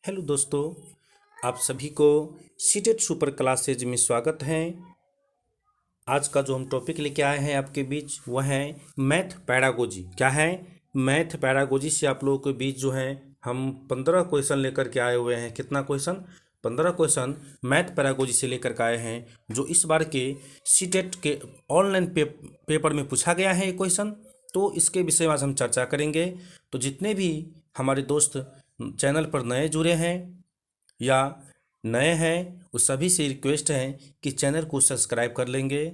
Hello दोस्तों, आप सभी को सीटेट सुपर क्लासेज में स्वागत है। आज का जो हम टॉपिक लेके आए हैं आपके बीच वह है मैथ पैडागोजी। क्या है? मैथ पैडागोजी से आप लोगों के बीच जो है हम 15 क्वेश्चन लेकर के आए हुए हैं। कितना क्वेश्चन? 15 क्वेश्चन मैथ पैडागोजी से लेकर के आए हैं, जो इस बार के सीटेट के ऑनलाइन पेपर में पूछा गया है ये क्वेश्चन। तो इसके विषय में आज हम चर्चा करेंगे। तो जितने भी हमारे दोस्त चैनल पर नए जुड़े हैं या नए हैं, उस सभी से रिक्वेस्ट है कि चैनल को सब्सक्राइब कर लेंगे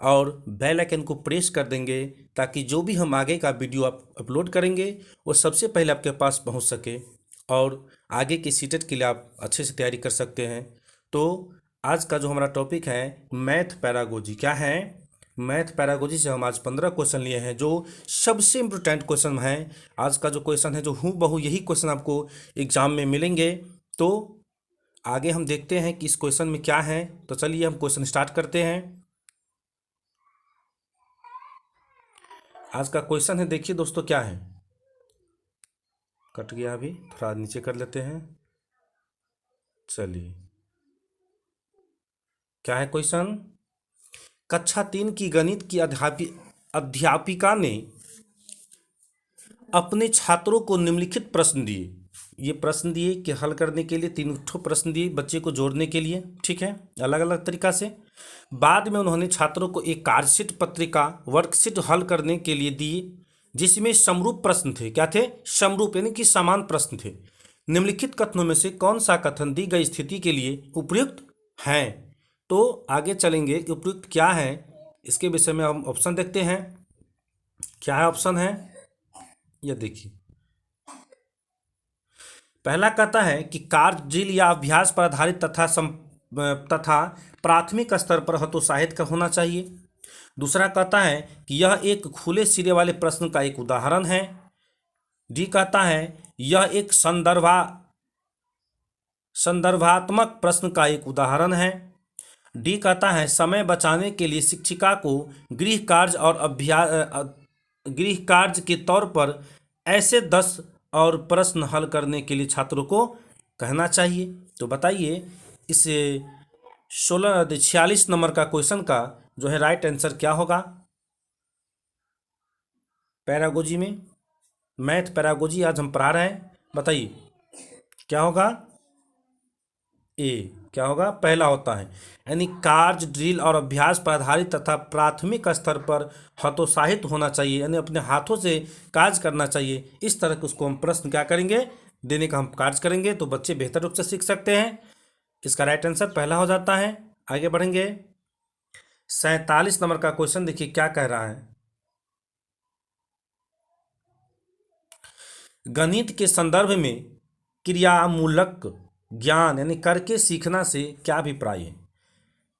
और बेल आइकन को प्रेस कर देंगे, ताकि जो भी हम आगे का वीडियो आप अपलोड करेंगे वो सबसे पहले आपके पास पहुंच सके और आगे की सीटेट के लिए आप अच्छे से तैयारी कर सकते हैं। तो आज का जो हमारा टॉपिक है मैथ पैरागोजी। क्या है? मैथ पैरागोजी से हम आज 15 क्वेश्चन लिए हैं, जो सबसे इम्पोर्टेंट क्वेश्चन है। आज का जो क्वेश्चन है जो हूबहू यही क्वेश्चन आपको एग्जाम में मिलेंगे। तो आगे हम देखते हैं कि इस क्वेश्चन में क्या है। तो चलिए हम क्वेश्चन स्टार्ट करते हैं। आज का क्वेश्चन है, देखिए दोस्तों क्या है। कट गया, अभी थोड़ा नीचे कर लेते हैं। चलिए, क्या है क्वेश्चन? कक्षा 3 की गणित की अध्यापिका ने अपने छात्रों को निम्नलिखित प्रश्न दिए। ये प्रश्न दिए कि हल करने के लिए 3 प्रश्न दिए बच्चे को जोड़ने के लिए, ठीक है, अलग अलग तरीका से। बाद में उन्होंने छात्रों को एक कार्यशीट पत्रिका वर्कशीट हल करने के लिए दी, जिसमें समरूप प्रश्न थे। क्या थे? समरूप, यानी कि समान प्रश्न थे। निम्नलिखित कथनों में से कौन सा कथन दी गई स्थिति के लिए उपयुक्त है? तो आगे चलेंगे कि उपयुक्त क्या है, इसके विषय में हम ऑप्शन देखते हैं। क्या है ऑप्शन? है ये देखिए, पहला कहता है कि कार्य ड्रिल या अभ्यास पर आधारित तथा प्राथमिक स्तर पर हतोत्साहित का होना चाहिए। दूसरा कहता है कि यह एक खुले सिरे वाले प्रश्न का एक उदाहरण है। डी कहता है यह एक संदर्भात्मक प्रश्न का एक उदाहरण है। डी कहता है समय बचाने के लिए शिक्षिका को गृह कार्य के तौर पर ऐसे 10 और प्रश्न हल करने के लिए छात्रों को कहना चाहिए। तो बताइए, इस 46 नंबर का क्वेश्चन का जो है राइट आंसर क्या होगा? पैरागोजी में मैथ पैरागोजी आज हम पढ़ा रहे हैं, बताइए क्या होगा? ए क्या होगा? पहला होता है, यानी कार्य ड्रिल और अभ्यास पर आधारित तथा प्राथमिक स्तर पर हतोत्साहित होना चाहिए, यानी अपने हाथों से कार्य करना चाहिए। इस तरह के उसको हम प्रश्न क्या करेंगे, देने का हम कार्य करेंगे, तो बच्चे बेहतर रूप से सीख सकते हैं। इसका राइट आंसर पहला हो जाता है। आगे बढ़ेंगे। 47 नंबर का क्वेश्चन देखिए क्या कह रहा है। गणित के संदर्भ में क्रियामूलक ज्ञान यानी करके सीखना से क्या अभिप्राय है?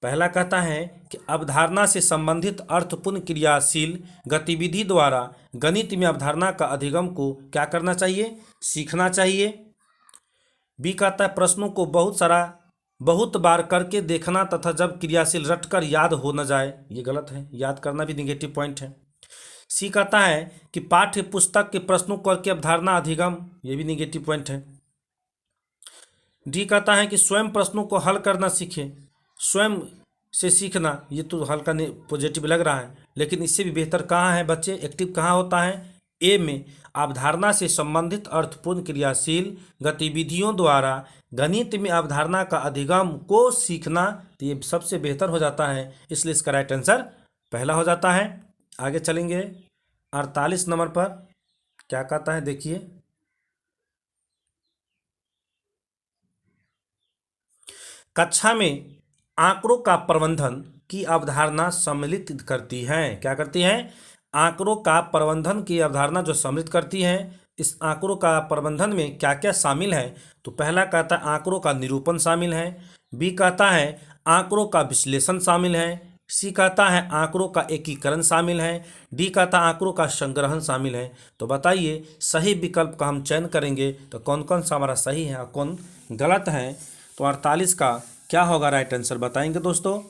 पहला कहता है कि अवधारणा से संबंधित अर्थपूर्ण क्रियाशील गतिविधि द्वारा गणित में अवधारणा का अधिगम को क्या करना चाहिए? सीखना चाहिए। बी कहता है प्रश्नों को बहुत बार करके देखना तथा जब क्रियाशील रटकर याद हो न जाए। ये गलत है, याद करना भी निगेटिव पॉइंट है। सी कहता है कि पाठ्य पुस्तक के प्रश्नों करके अवधारणा अधिगम, ये भी निगेटिव पॉइंट है। डी कहता है कि स्वयं प्रश्नों को हल करना सीखें। स्वयं से सीखना, ये तो हल्का पॉजिटिव लग रहा है, लेकिन इससे भी बेहतर कहाँ है बच्चे, एक्टिव कहाँ होता है? ए में अवधारणा से संबंधित अर्थपूर्ण क्रियाशील गतिविधियों द्वारा गणित में अवधारणा का अधिगम को सीखना, तो ये सबसे बेहतर हो जाता है, इसलिए इसका राइट आंसर पहला हो जाता है। आगे चलेंगे 48 नंबर पर क्या कहता है, देखिए। कक्षा में आंकड़ों का प्रबंधन की अवधारणा सम्मिलित करती है। क्या करती है? आंकड़ों का प्रबंधन की अवधारणा जो सम्मिलित करती है। इस आंकड़ों का प्रबंधन में क्या क्या शामिल है? तो पहला कहता है आंकड़ों का निरूपण शामिल है। बी कहता है आंकड़ों का विश्लेषण शामिल है। सी कहता है आंकड़ों का एकीकरण शामिल है। डी कहता है आंकड़ों का संग्रहण शामिल है। तो बताइए सही विकल्प का हम चयन करेंगे तो कौन कौन सा हमारा सही है और कौन गलत है। तो 48 का क्या होगा राइट आंसर, बताएंगे दोस्तों।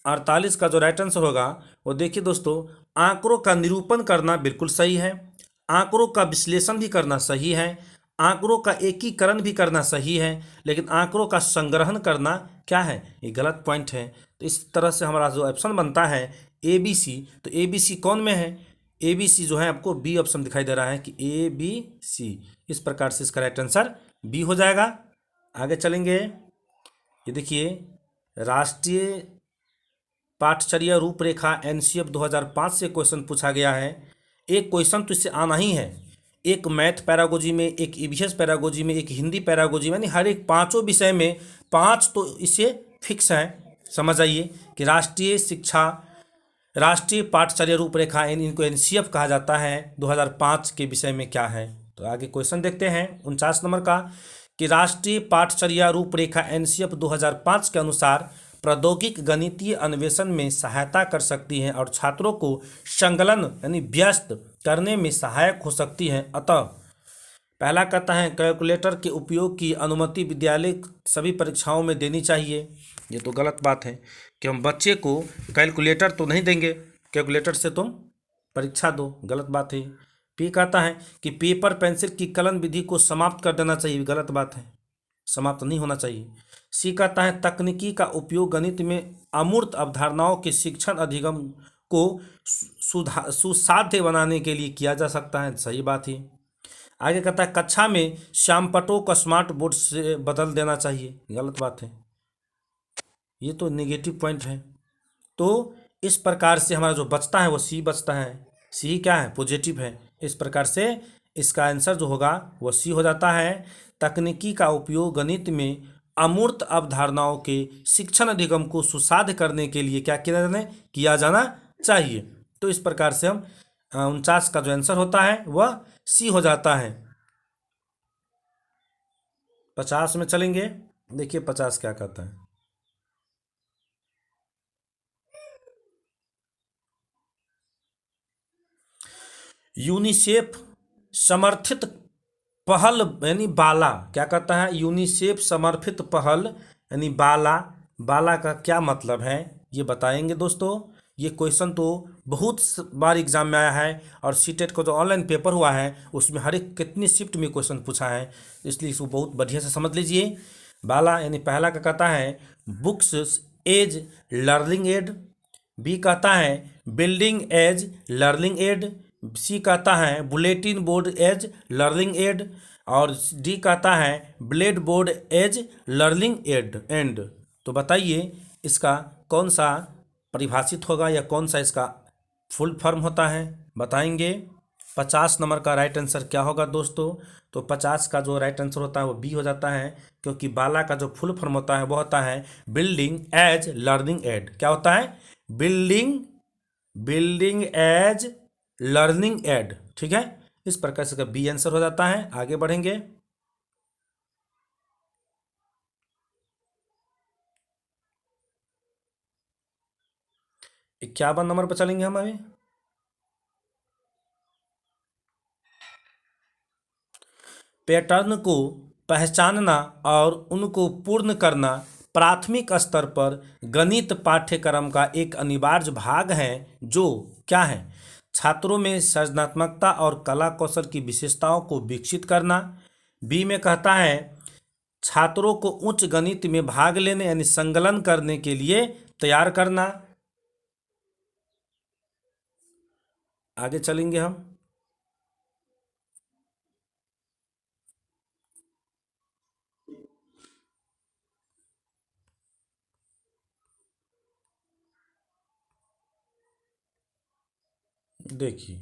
48 का जो राइट आंसर होगा वो देखिए दोस्तों, आंकड़ों का निरूपण करना बिल्कुल सही है। आंकड़ों का विश्लेषण भी करना सही है, आंकड़ों का एकीकरण भी करना सही है, लेकिन आंकड़ों का संग्रहण करना क्या है, ये गलत पॉइंट है। तो इस तरह से हमारा जो ऑप्शन बनता है ए बी सी, तो ए बी सी कौन में है, ए बी सी जो है आपको बी ऑप्शन दिखाई दे रहा है कि ए बी सी, इस प्रकार से इसका राइट आंसर बी हो जाएगा। आगे चलेंगे, ये देखिए राष्ट्रीय पाठचर्या रूपरेखा एनसीएफ 2005 से क्वेश्चन पूछा गया है। एक क्वेश्चन तो इससे आना ही है, एक मैथ पैरागोजी में, एक ईवीएस पैरागोजी में, एक हिंदी पैरागोजी में, यानी हर एक पांचों विषय में 5 तो इसे फिक्स है। समझ आइए कि राष्ट्रीय पाठचर्या रूपरेखा, इनको एनसीएफ कहा जाता है, 2005 के विषय में क्या है। तो आगे क्वेश्चन देखते हैं 49 नंबर का, कि राष्ट्रीय पाठचर्या रूपरेखा एनसीएफ 2005 के अनुसार प्रौद्योगिक गणितीय अन्वेषण में सहायता कर सकती है और छात्रों को संकलन यानी व्यस्त करने में सहायक हो सकती है। अतः पहला कहता है कैलकुलेटर के उपयोग की अनुमति विद्यालय सभी परीक्षाओं में देनी चाहिए। ये तो गलत बात है कि हम बच्चे को कैलकुलेटर तो नहीं देंगे, कैलकुलेटर से तुम परीक्षा दो, गलत बात है। पी कहता है कि पेपर पेंसिल की कलन विधि को समाप्त कर देना चाहिए, गलत बात है, समाप्त नहीं होना चाहिए। सी कहता है तकनीकी का उपयोग गणित में अमूर्त अवधारणाओं के शिक्षण अधिगम को सुसाध्य बनाने के लिए किया जा सकता है, सही बात है। आगे कहता है कक्षा में श्यामपट्टों को स्मार्ट बोर्ड से बदल देना चाहिए, गलत बात है, ये तो नेगेटिव पॉइंट है। तो इस प्रकार से हमारा जो बचता है वो सी बचता है, सी क्या है, पॉजिटिव है। इस प्रकार से इसका आंसर जो होगा वो सी हो जाता है। तकनीकी का उपयोग गणित में अमूर्त अवधारणाओं के शिक्षण अधिगम को सुसाध्य करने के लिए क्या किया जाना चाहिए। तो इस प्रकार से हम 49 का जो आंसर होता है वह सी हो जाता है। 50 में चलेंगे, देखिए 50 क्या कहता है। यूनिसेफ समर्थित पहल यानी बाला, क्या कहता है, यूनिसेफ समर्थित पहल यानी बाला, बाला का क्या मतलब है ये बताएंगे दोस्तों। ये क्वेश्चन तो बहुत बार एग्जाम में आया है और सीटेट का जो ऑनलाइन पेपर हुआ है उसमें हर एक कितनी शिफ्ट में क्वेश्चन पूछा है, इसलिए इसको बहुत बढ़िया से समझ लीजिए। बाला यानी पहला का कहता है books as learning aid, B कहता है building as learning aid, C कहता है bulletin board as learning aid, और डी कहता है blade board as learning and. तो बताइए इसका कौन सा परिभाषित होगा या कौन सा इसका फुल फॉर्म होता है, बताएंगे। 50 नंबर का राइट आंसर क्या होगा दोस्तों, तो 50 का जो राइट आंसर होता है वो बी हो जाता है, क्योंकि बाला का जो फुल फॉर्म होता है वो होता है बिल्डिंग एज लर्निंग एड। क्या होता है, बिल्डिंग एज लर्निंग एड, ठीक है। इस प्रकार से बी आंसर हो जाता है। आगे बढ़ेंगे, इक्यावन नंबर पर चलेंगे हम अभी। पैटर्न को पहचानना और उनको पूर्ण करना प्राथमिक स्तर पर गणित पाठ्यक्रम का एक अनिवार्य भाग है, जो क्या है, छात्रों में सृजनात्मकता और कला कौशल की विशेषताओं को विकसित करना। बी में कहता है छात्रों को उच्च गणित में भाग लेने यानी संकलन करने के लिए तैयार करना। आगे चलेंगे हम, देखिए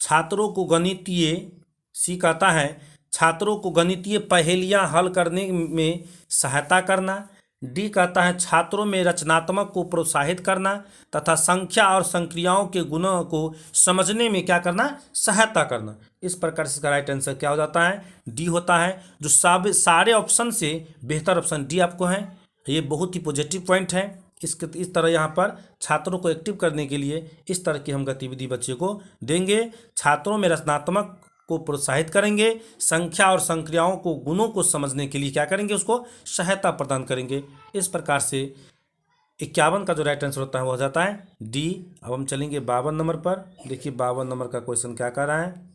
छात्रों को गणितीय, सी कहता है छात्रों को गणितीय पहेलियां हल करने में सहायता करना। डी कहता है छात्रों में रचनात्मक को प्रोत्साहित करना तथा संख्या और संक्रियाओं के गुणों को समझने में क्या करना, सहायता करना। इस प्रकार से इसका राइट आंसर क्या हो जाता है, डी होता है। जो सारे ऑप्शन से बेहतर ऑप्शन डी आपको है, ये बहुत ही पॉजिटिव पॉइंट है। इस तरह यहाँ पर छात्रों को एक्टिव करने के लिए इस तरह की हम गतिविधि बच्चे को देंगे। छात्रों में रचनात्मक को प्रोत्साहित करेंगे, संख्या और संक्रियाओं को गुणों को समझने के लिए क्या करेंगे, उसको सहायता प्रदान करेंगे। इस प्रकार से 51 का जो राइट आंसर होता है वो हो जाता है डी। अब हम चलेंगे 52 नंबर पर। देखिए 52 नंबर का क्वेश्चन क्या कर रहा है।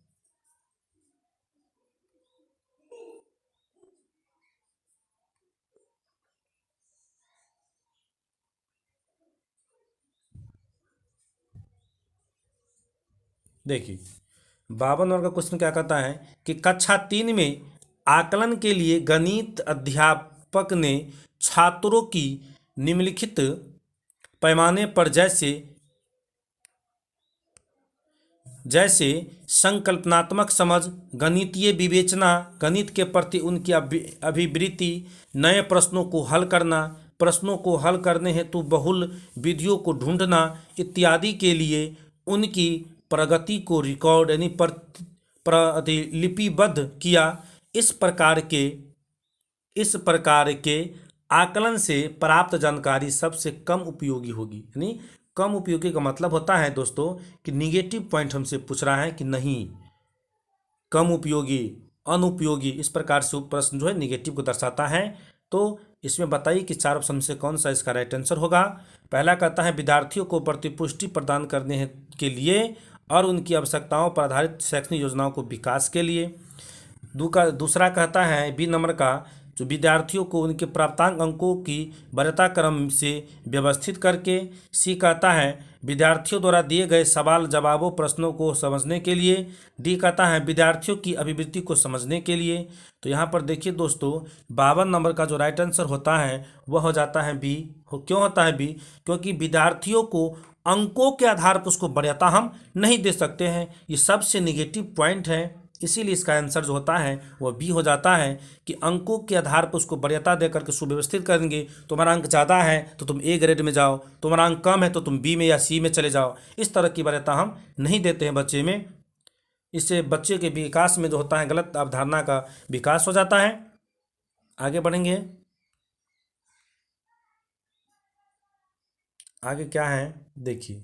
देखिए 52 नंबर का क्वेश्चन क्या कहता है कि कक्षा 3 में आकलन के लिए गणित अध्यापक ने छात्रों की निम्नलिखित पैमाने पर जैसे जैसे संकल्पनात्मक समझ, गणितीय विवेचना, गणित के प्रति उनकी अभिवृत्ति, नए प्रश्नों को हल करना, प्रश्नों को हल करने हेतु बहुल विधियों को ढूंढना इत्यादि के लिए उनकी प्रगति को रिकॉर्ड यानी प्रतिलिपिबद्ध किया। इस प्रकार के आकलन से प्राप्त जानकारी सबसे कम उपयोगी होगी। यानी कम उपयोगी का मतलब होता है दोस्तों कि निगेटिव पॉइंट हमसे पूछ रहा है कि नहीं, कम उपयोगी, अनुपयोगी, इस प्रकार से प्रश्न जो है निगेटिव को दर्शाता है। तो इसमें बताइए कि 4 ऑप्शन से कौन सा इसका राइट आंसर होगा। पहला कहता है विद्यार्थियों को प्रतिपुष्टि प्रदान करने के लिए और उनकी आवश्यकताओं पर आधारित शैक्षणिक योजनाओं को विकास के लिए। दूसरा कहता है बी नंबर का जो विद्यार्थियों को उनके प्राप्तांक अंकों की वरीयता क्रम से व्यवस्थित करके। सी कहता है विद्यार्थियों द्वारा दिए गए सवाल जवाबों प्रश्नों को समझने के लिए। डी कहता है विद्यार्थियों की अभिवृत्ति को समझने के लिए। तो यहाँ पर देखिए दोस्तों 52 नंबर का जो राइट आंसर होता है वह हो जाता है बी। क्यों होता है बी? क्योंकि विद्यार्थियों को अंकों के आधार पर उसको वरीयता हम नहीं दे सकते हैं, ये सबसे निगेटिव पॉइंट है। इसीलिए इसका आंसर जो होता है वह बी हो जाता है कि अंकों के आधार पर उसको वरीयता देकर के सुव्यवस्थित करेंगे। तुम्हारा अंक ज़्यादा है तो तुम ए ग्रेड में जाओ, तुम्हारा अंक कम है तो तुम बी में या सी में चले जाओ। इस तरह की वरीयता हम नहीं देते हैं बच्चे में। इससे बच्चे के विकास में जो होता है गलत अवधारणा का विकास हो जाता है। आगे बढ़ेंगे। आगे क्या है देखिए।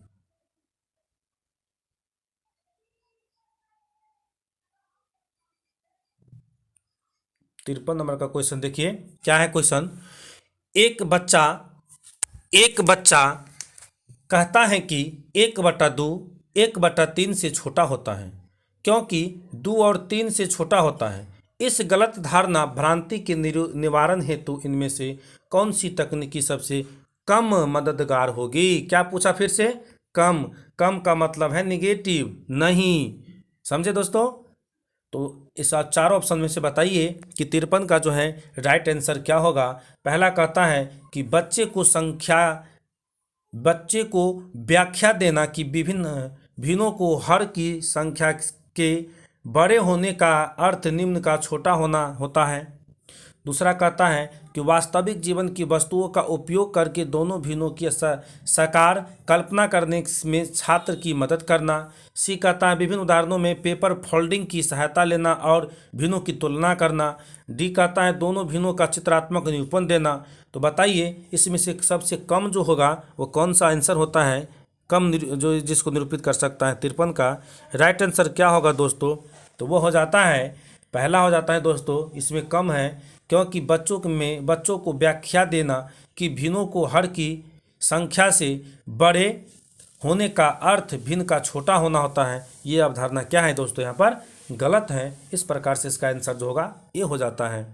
53 नंबर का क्वेश्चन देखिए क्या है क्वेश्चन। एक बच्चा एक बच्चा कहता है कि 1/2 1/3 से छोटा होता है क्योंकि 2 और 3 से छोटा होता है। इस गलत धारणा भ्रांति के निवारण हेतु इनमें से कौन सी तकनीकी सबसे कम मददगार होगी? क्या पूछा फिर से? कम। कम का मतलब है निगेटिव, नहीं। समझे दोस्तों? तो इस चारों ऑप्शन में से बताइए कि 53 का जो है राइट आंसर क्या होगा। पहला कहता है कि बच्चे को व्याख्या देना कि विभिन्न भिन्नों को हर की संख्या के बड़े होने का अर्थ निम्न का छोटा होना होता है। दूसरा कहता है कि वास्तविक जीवन की वस्तुओं का उपयोग करके दोनों भिन्नों की साकार कल्पना करने में छात्र की मदद करना। सी कहता है विभिन्न उदाहरणों में पेपर फोल्डिंग की सहायता लेना और भिन्नों की तुलना करना। डी कहता है दोनों भिन्नों का चित्रात्मक निरूपण देना। तो बताइए इसमें से सबसे कम जो होगा वो कौन सा आंसर होता है, कम जो जिसको निरूपित कर सकता है 53 का राइट आंसर क्या होगा दोस्तों? तो वो हो जाता है पहला हो जाता है दोस्तों, इसमें कम है क्योंकि बच्चों को व्याख्या देना कि भिन्नों को हर की संख्या से बड़े होने का अर्थ भिन्न का छोटा होना होता है। ये अवधारणा क्या है दोस्तों यहाँ पर गलत है। इस प्रकार से इसका आंसर जो होगा ये हो जाता है।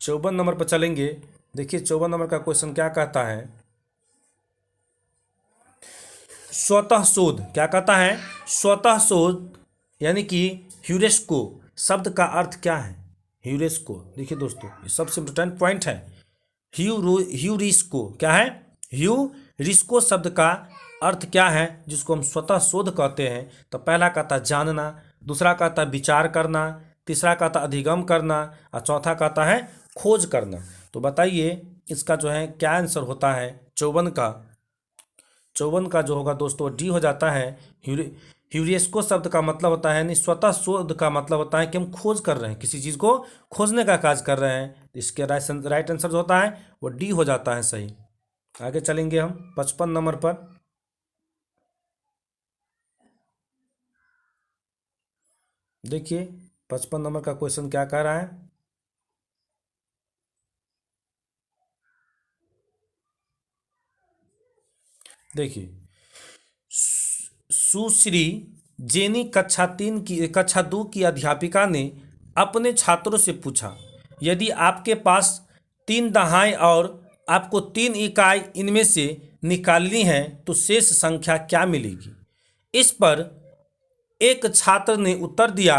54 नंबर पर चलेंगे। देखिए 54 नंबर का क्वेश्चन क्या कहता है। स्वतः शोध क्या कहता है? स्वतः शोध यानी कि ह्यूरिस्को शब्द का अर्थ क्या है? ह्यूरिस्को देखिए दोस्तों ये सबसे इम्पोर्टेंट पॉइंट है। ह्यूरिस्को क्या है? ह्यूरिस्को शब्द का अर्थ क्या है जिसको हम स्वतः शोध कहते हैं? तो पहला कहता जानना, दूसरा कहता विचार करना, तीसरा कहता अधिगम करना और चौथा कहता है खोज करना। तो बताइए इसका जो है क्या आंसर होता है 54 का? 54 का जो होगा दोस्तों डी हो जाता है। ह्यूरिस्को शब्द का मतलब होता है यानी स्वतः शोध का मतलब होता है कि हम खोज कर रहे हैं, किसी चीज़ को खोजने का काज कर रहे हैं। इसके राइट आंसर जो होता है वो डी हो जाता है सही। आगे चलेंगे हम 55 नंबर पर। देखिए 55 नंबर का क्वेश्चन क्या कह रहा है। देखिए, सुश्री जेनी कक्षा 2 की अध्यापिका ने अपने छात्रों से पूछा, यदि आपके पास 3 दहाई और आपको 3 इकाई इनमें से निकालनी है तो शेष संख्या क्या मिलेगी। इस पर एक छात्र ने उत्तर दिया,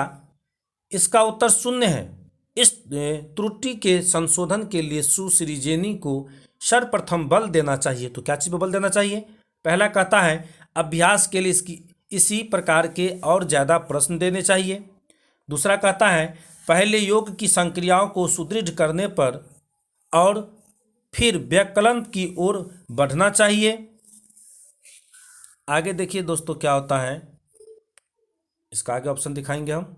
इसका उत्तर 0 है। इस त्रुटि के संशोधन के लिए सुश्री जेनी को सर्वप्रथम बल देना चाहिए। तो क्या चीज़ पर बल देना चाहिए। पहला कहता है अभ्यास के लिए इसी प्रकार के और ज़्यादा प्रश्न देने चाहिए। दूसरा कहता है पहले योग की संक्रियाओं को सुदृढ़ करने पर और फिर व्याकलन की ओर बढ़ना चाहिए। आगे देखिए दोस्तों क्या होता है, इसका आगे ऑप्शन दिखाएंगे हम।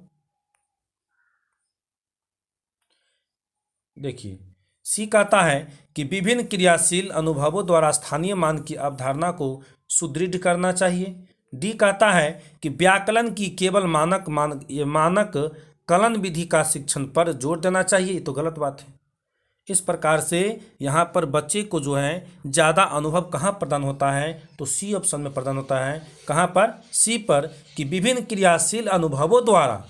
देखिए, सी कहता है कि विभिन्न क्रियाशील अनुभवों द्वारा स्थानीय मान की अवधारणा को सुदृढ़ करना चाहिए। डी कहता है कि व्याकलन की केवल मानक कलन विधि का शिक्षण पर जोर देना चाहिए। ये तो गलत बात है। इस प्रकार से यहाँ पर बच्चे को जो है ज़्यादा अनुभव कहाँ प्रदान होता है, तो सी ऑप्शन में प्रदान होता है। कहाँ पर, सी पर, कि विभिन्न क्रियाशील अनुभवों द्वारा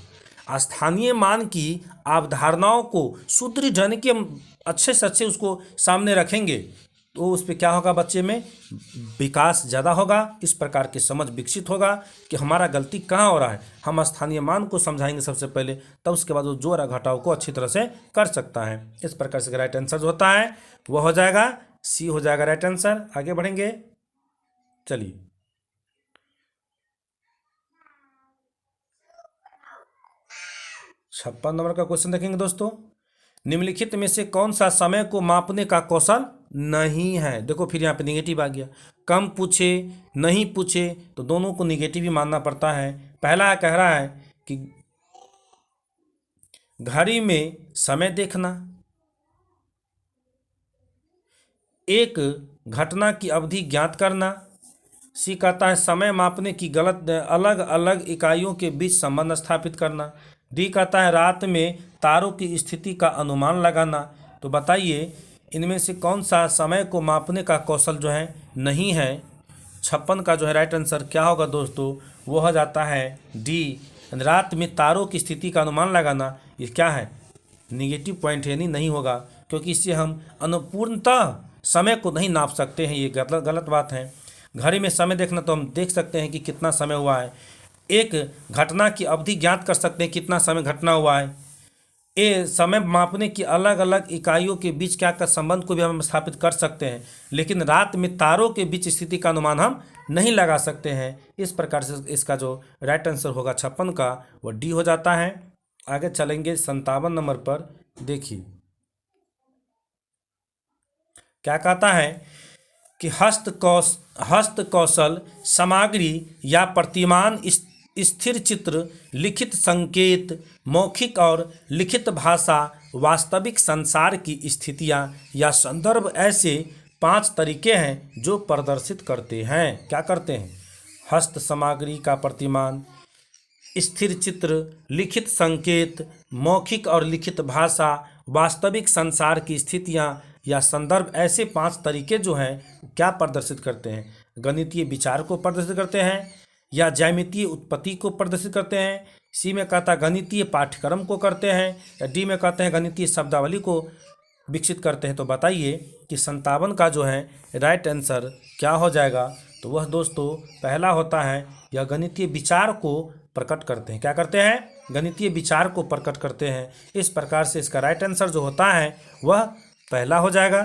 स्थानीय मान की अवधारणाओं को सुदृढ़ यानी कि हम अच्छे से अच्छे उसको सामने रखेंगे तो उस पर क्या होगा, बच्चे में विकास ज़्यादा होगा। इस प्रकार की समझ विकसित होगा कि हमारा गलती कहाँ हो रहा है। हम स्थानीय मान को समझाएंगे सबसे पहले, तब उसके बाद वो जोड़ घटाव को अच्छी तरह से कर सकता है। इस प्रकार से राइट आंसर जो होता है वह हो जाएगा सी, हो जाएगा राइट आंसर। आगे बढ़ेंगे, चलिए 56 नंबर का क्वेश्चन देखेंगे दोस्तों। निम्नलिखित में से कौन सा समय को मापने का कौशल नहीं है। देखो फिर यहाँ पे निगेटिव आ गया। कम पूछे, नहीं पूछे, तो दोनों को निगेटिव ही मानना पड़ता है। पहला कह रहा है कि घड़ी में समय देखना, एक घटना की अवधि ज्ञात करना। सी कहता है समय मापने की अलग अलग इकाइयों के बीच संबंध स्थापित करना। डी कहता है रात में तारों की स्थिति का अनुमान लगाना। तो बताइए इनमें से कौन सा समय को मापने का कौशल जो है नहीं है। 56 का जो है राइट आंसर क्या होगा दोस्तों, वो हो जाता है डी, रात में तारों की स्थिति का अनुमान लगाना। ये क्या है, निगेटिव पॉइंट है, नहीं होगा, क्योंकि इससे हम अनुपूर्णतः समय को नहीं नाप सकते हैं। ये गलत बात है। घड़ी में समय देखना तो हम देख सकते हैं कि कितना समय हुआ है। एक घटना की अवधि ज्ञात कर सकते हैं कितना समय घटना हुआ है। ये समय मापने की अलग अलग इकाइयों के बीच क्या का संबंध को भी हम स्थापित कर सकते हैं, लेकिन रात में तारों के बीच स्थिति का अनुमान हम नहीं लगा सकते हैं। इस प्रकार से इसका जो राइट आंसर होगा 56 का वो डी हो जाता है। आगे चलेंगे 57 नंबर पर। देखिए क्या कहता है कि हस्त कौशल सामग्री या प्रतिमान, स्थिर चित्र, लिखित संकेत, मौखिक और लिखित भाषा, वास्तविक संसार की स्थितियां या संदर्भ ऐसे 5 तरीके हैं जो प्रदर्शित करते हैं। क्या करते हैं, हस्त सामग्री का प्रतिमान, स्थिर चित्र, लिखित संकेत, मौखिक और लिखित भाषा, वास्तविक संसार की स्थितियां या संदर्भ ऐसे 5 तरीके जो हैं क्या प्रदर्शित करते हैं, गणितीय विचार को प्रदर्शित करते हैं या ज्यामितीय उत्पत्ति को प्रदर्शित करते हैं। सी में कहता है गणितीय पाठ्यक्रम को करते हैं, या डी में कहते हैं गणितीय शब्दावली को विकसित करते हैं। तो बताइए कि 57 का जो है राइट आंसर क्या हो जाएगा। तो वह दोस्तों पहला होता है, यह गणितीय विचार को प्रकट करते हैं। क्या करते हैं, गणितीय विचार को प्रकट करते हैं। इस प्रकार से इसका राइट आंसर जो होता है वह पहला हो जाएगा।